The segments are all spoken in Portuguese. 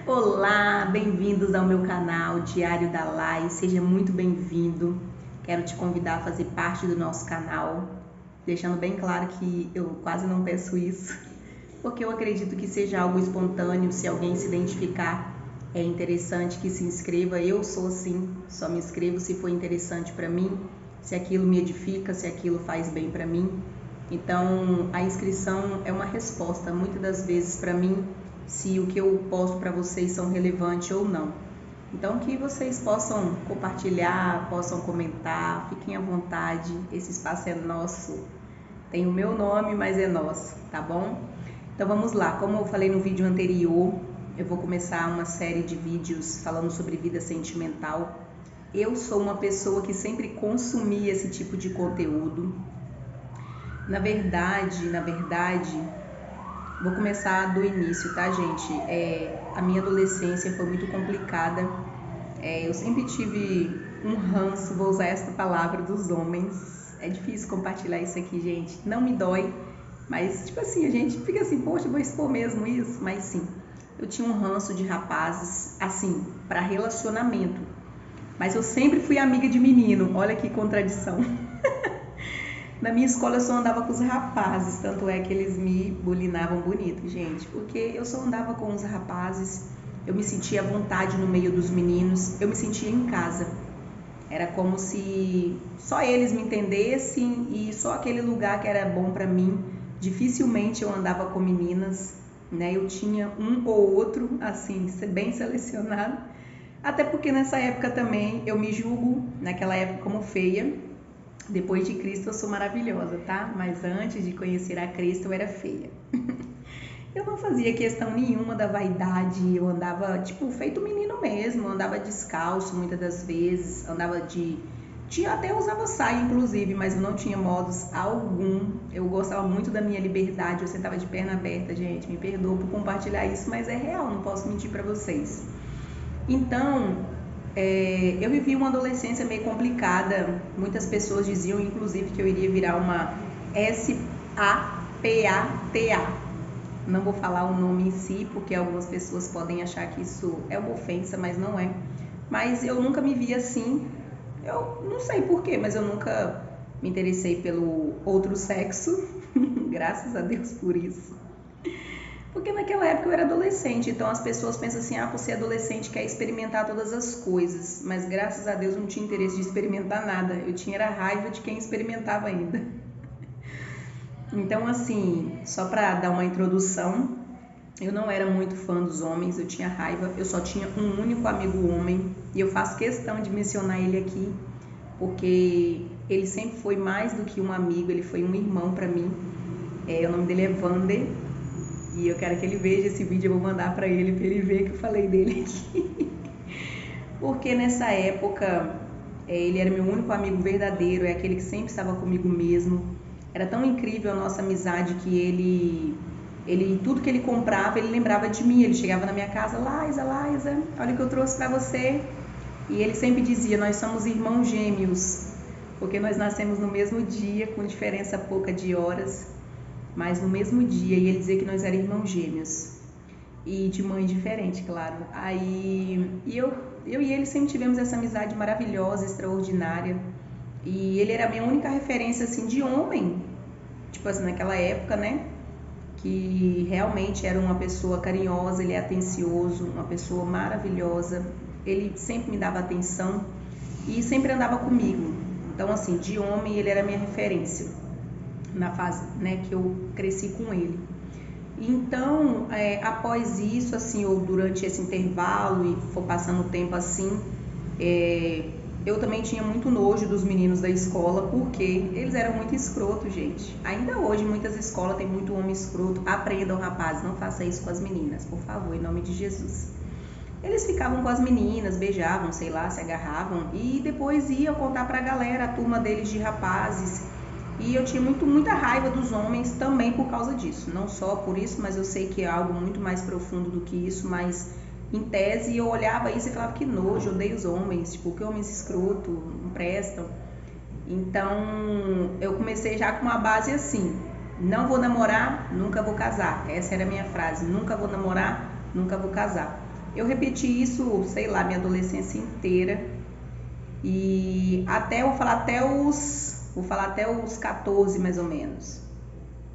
Olá, bem-vindos ao meu canal Diário da Lai, seja muito bem-vindo. Quero te convidar a fazer parte do nosso canal, deixando bem claro que eu quase não peço isso, porque eu acredito que seja algo espontâneo. Se alguém se identificar, é interessante que se inscreva. Eu sou assim, só me inscrevo se for interessante para mim, se aquilo me edifica, se aquilo faz bem para mim. Então, a inscrição é uma resposta, muitas das vezes, para mim, se o que eu posto para vocês são relevantes ou não. Então, que vocês possam compartilhar, possam comentar, fiquem à vontade, esse espaço é nosso. Tem o meu nome, mas é nosso, tá bom? Então vamos lá, como eu falei no vídeo anterior, eu vou começar uma série de vídeos falando sobre vida sentimental. Eu sou uma pessoa que sempre consumi esse tipo de conteúdo. Na verdade, vou começar do início, tá, gente? A minha adolescência foi muito complicada. Eu sempre tive um ranço, vou usar essa palavra, dos homens. É difícil compartilhar isso aqui, gente. Não me dói, mas, tipo assim, a gente fica assim, poxa, vou expor mesmo isso? Mas sim, eu tinha um ranço de rapazes, assim, para relacionamento. Mas eu sempre fui amiga de menino, olha que contradição. Na minha escola eu só andava com os rapazes, tanto é que eles me bulinavam bonito, gente, porque eu só andava com os rapazes, eu me sentia à vontade no meio dos meninos, eu me sentia em casa. Era como se só eles me entendessem e só aquele lugar que era bom pra mim. Dificilmente eu andava com meninas, né? Eu tinha um ou outro, assim, bem selecionado. Até porque nessa época também eu me julgo, naquela época, como feia. Depois de Cristo eu sou maravilhosa, tá? Mas antes de conhecer a Cristo eu era feia. Eu não fazia questão nenhuma da vaidade, eu andava, tipo, feito menino mesmo, eu andava descalço muitas das vezes, até usava saia, inclusive, mas eu não tinha modos algum. Eu gostava muito da minha liberdade, eu sentava de perna aberta, gente, me perdoa por compartilhar isso, mas é real, não posso mentir pra vocês. Então, eu vivi uma adolescência meio complicada. Muitas pessoas diziam, inclusive, que eu iria virar uma SAPATA. Não vou falar o nome em si, porque algumas pessoas podem achar que isso é uma ofensa, mas não é. Mas eu nunca me vi assim. Eu não sei porquê, mas eu nunca me interessei pelo outro sexo. Graças a Deus por isso. Porque naquela época eu era adolescente, então as pessoas pensam assim, por ser adolescente quer experimentar todas as coisas, mas graças a Deus não tinha interesse de experimentar nada, eu tinha era raiva de quem experimentava ainda. Então assim, só para dar uma introdução, eu não era muito fã dos homens, eu tinha raiva, eu só tinha um único amigo homem, e eu faço questão de mencionar ele aqui, porque ele sempre foi mais do que um amigo, ele foi um irmão para mim. O nome dele é Vander. E eu quero que ele veja esse vídeo, eu vou mandar pra ele ver que eu falei dele aqui. Porque nessa época, ele era meu único amigo verdadeiro, é aquele que sempre estava comigo mesmo. Era tão incrível a nossa amizade que tudo que ele comprava, ele lembrava de mim. Ele chegava na minha casa, Laísa, olha o que eu trouxe pra você. E ele sempre dizia, nós somos irmãos gêmeos, porque nós nascemos no mesmo dia, com diferença pouca de horas, mas no mesmo dia, e ele dizia que nós éramos irmãos gêmeos e de mãe diferente, claro. Eu e ele sempre tivemos essa amizade maravilhosa, extraordinária, e ele era a minha única referência assim de homem, tipo assim, naquela época, né, que realmente era uma pessoa carinhosa, ele é atencioso, uma pessoa maravilhosa, ele sempre me dava atenção e sempre andava comigo. Então assim, de homem ele era a minha referência na fase, né, que eu cresci com ele. Então, após isso, assim, ou durante esse intervalo e for passando o tempo assim, eu também tinha muito nojo dos meninos da escola, porque eles eram muito escrotos, gente. Ainda hoje, muitas escolas tem muito homem escroto. Aprendam, rapazes, não faça isso com as meninas, por favor, em nome de Jesus. Eles ficavam com as meninas, beijavam, sei lá, se agarravam, e depois iam contar pra galera, a turma deles de rapazes. E eu tinha muita raiva dos homens também por causa disso. Não só por isso, mas eu sei que é algo muito mais profundo do que isso. Mas em tese eu olhava isso e falava que nojo, odeio os homens. Tipo, que homens escroto, não prestam. Então eu comecei já com uma base assim: não vou namorar, nunca vou casar. Essa era a minha frase: nunca vou namorar, nunca vou casar. Eu repeti isso, sei lá, minha adolescência inteira. E até, vou falar até os 14 mais ou menos.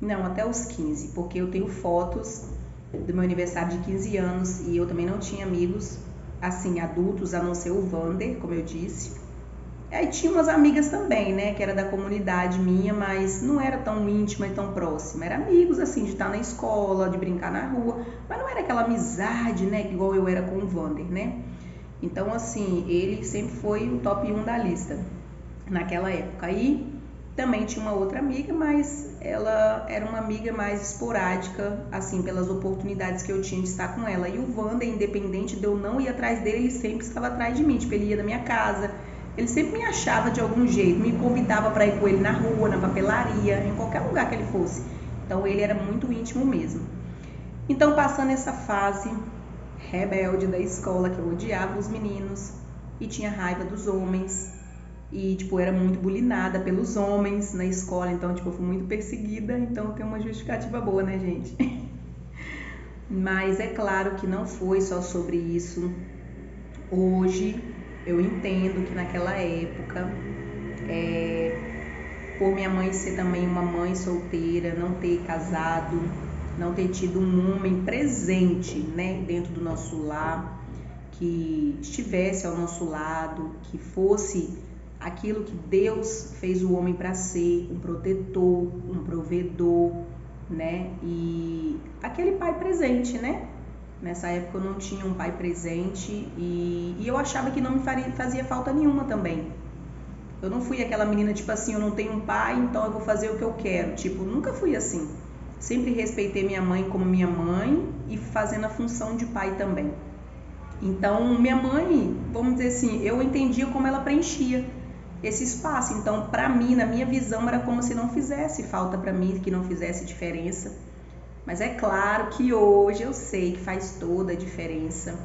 Não, até os 15, porque eu tenho fotos do meu aniversário de 15 anos e eu também não tinha amigos, assim, adultos, a não ser o Vander, como eu disse. Aí tinha umas amigas também, né, que era da comunidade minha, mas não era tão íntima e tão próxima. Era amigos, assim, de estar na escola, de brincar na rua, mas não era aquela amizade, né, igual eu era com o Vander, né? Então, assim, ele sempre foi o top 1 da lista naquela época. Aí também tinha uma outra amiga, mas ela era uma amiga mais esporádica, assim, pelas oportunidades que eu tinha de estar com ela. E o Wander, independente de eu não ir atrás dele, ele sempre estava atrás de mim. Tipo, ele ia na minha casa, ele sempre me achava de algum jeito, me convidava para ir com ele na rua, na papelaria, em qualquer lugar que ele fosse. Então ele era muito íntimo mesmo. Então, passando essa fase rebelde da escola, que eu odiava os meninos e tinha raiva dos homens, e tipo, era muito bulinada pelos homens na escola, então tipo, eu fui muito perseguida, então tem uma justificativa boa, né, gente? Mas é claro que não foi só sobre isso. Hoje eu entendo que naquela época, por minha mãe ser também uma mãe solteira, não ter casado, não ter tido um homem presente, né, dentro do nosso lar, que estivesse ao nosso lado, que fosse aquilo que Deus fez o homem para ser, um protetor, um provedor, né? E aquele pai presente, né? Nessa época eu não tinha um pai presente e eu achava que não me fazia falta nenhuma também. Eu não fui aquela menina tipo assim, eu não tenho um pai, então eu vou fazer o que eu quero. Tipo, nunca fui assim. Sempre respeitei minha mãe como minha mãe e fazendo a função de pai também. Então, minha mãe, vamos dizer assim, eu entendia como ela preenchia esse espaço. Então, para mim, na minha visão, era como se não fizesse falta para mim, que não fizesse diferença. Mas é claro que hoje eu sei que faz toda a diferença,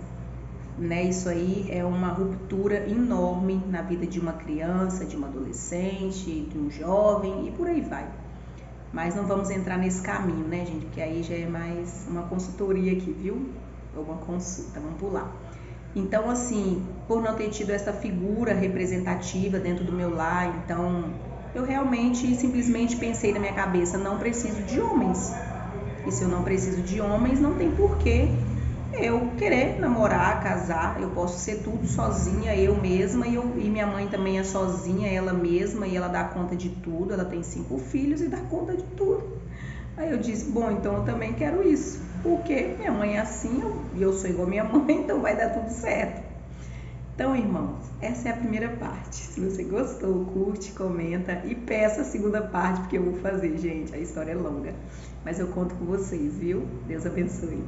né? Isso aí é uma ruptura enorme na vida de uma criança, de uma adolescente, de um jovem e por aí vai. Mas não vamos entrar nesse caminho, né, gente? Porque aí já é mais uma consultoria aqui, viu? Ou uma consulta, vamos pular. Então, assim, por não ter tido essa figura representativa dentro do meu lar, então eu realmente simplesmente pensei na minha cabeça, não preciso de homens. E se eu não preciso de homens, não tem porquê eu querer namorar, casar. Eu posso ser tudo sozinha, eu mesma, e minha mãe também é sozinha, ela mesma, e ela dá conta de tudo. Ela tem 5 filhos e dá conta de tudo. Aí eu disse, bom, então eu também quero isso, porque minha mãe é assim e eu sou igual a minha mãe, então vai dar tudo certo. Então, irmãos, essa é a primeira parte. Se você gostou, curte, comenta e peça a segunda parte, porque eu vou fazer, gente. A história é longa, mas eu conto com vocês, viu? Deus abençoe.